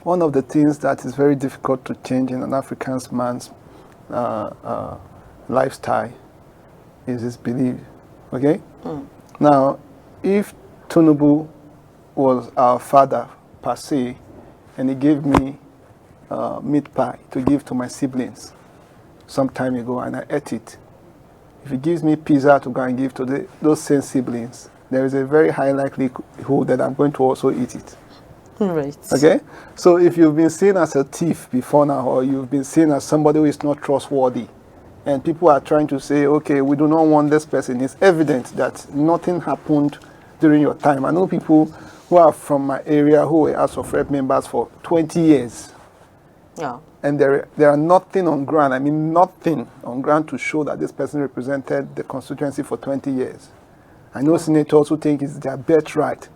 one of the things that is very difficult to change in an African man's lifestyle is his belief. Okay? Now, if Tinubu was our father per se, and he gave me meat pie to give to my siblings some time ago, and I ate it. If he gives me pizza to go and give to those same siblings, there is a very high likelihood that I'm going to also eat it. Right. Okay? So if you've been seen as a thief before now, or you've been seen as somebody who is not trustworthy, and people are trying to say, okay, we do not want this person, it's evident that nothing happened during your time. I know people who are from my area who were House of Rep members for 20 years. Yeah. And there are nothing on ground, I mean nothing on ground to show that this person represented the constituency for 20 years. I know senators who think it's their birthright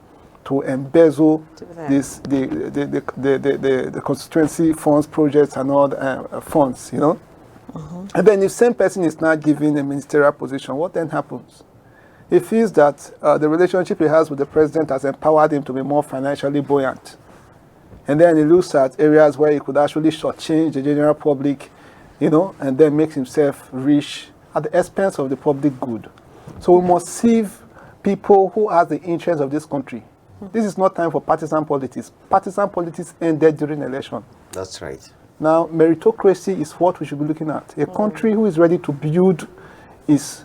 to embezzle the constituency funds, projects, and all the funds, you know. And then if same person is not given a ministerial position, what then happens? He feels that the relationship he has with the president has empowered him to be more financially buoyant. And then he looks at areas where he could actually shortchange the general public, you know, and then make himself rich at the expense of the public good. So we must save people who have the interest of this country. This is not time for partisan politics. Partisan politics ended during election. That's right. Now, meritocracy is what we should be looking at. A country who is ready to build its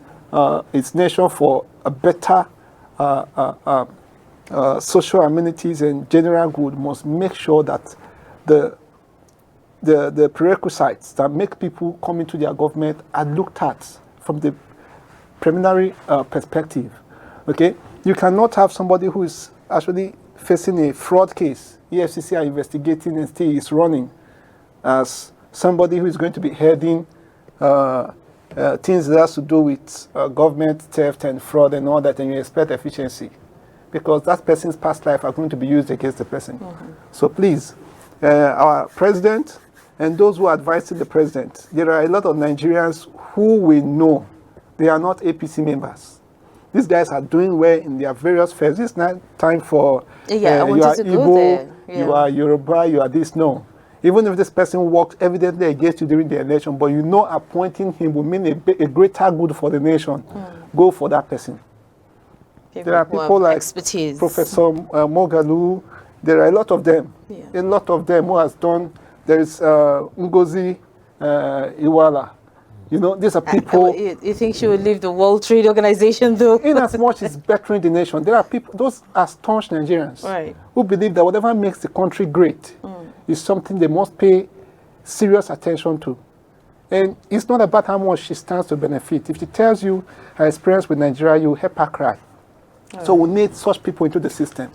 nation for a better social amenities and general good must make sure that the prerequisites that make people come into their government are looked at from the preliminary perspective. Okay, you cannot have somebody who is actually facing a fraud case. EFCC are investigating and still is running as somebody who is going to be heading things that has to do with government theft and fraud and all that, and you expect efficiency, because that person's past life are going to be used against the person. So please, our president and those who are advising the president, there are a lot of Nigerians who we know they are not APC members. These guys are doing well in their various fields. It's not time for you are Igbo, you are Yoruba, you are this. No. Even if this person worked evidently against you during the election, but you know appointing him will mean a greater good for the nation, go for that person. There are people like expertise. Professor Mogalu. There are a lot of them. A lot of them who has done. There is Ngozi Iweala. You know, these are people. You think she would leave the World Trade Organization, though? In as much as bettering the nation, there are people. Those are staunch Nigerians who believe that whatever makes the country great is something they must pay serious attention to. And it's not about how much she stands to benefit. If she tells you her experience with Nigeria, you help her cry. So we need such people into the system.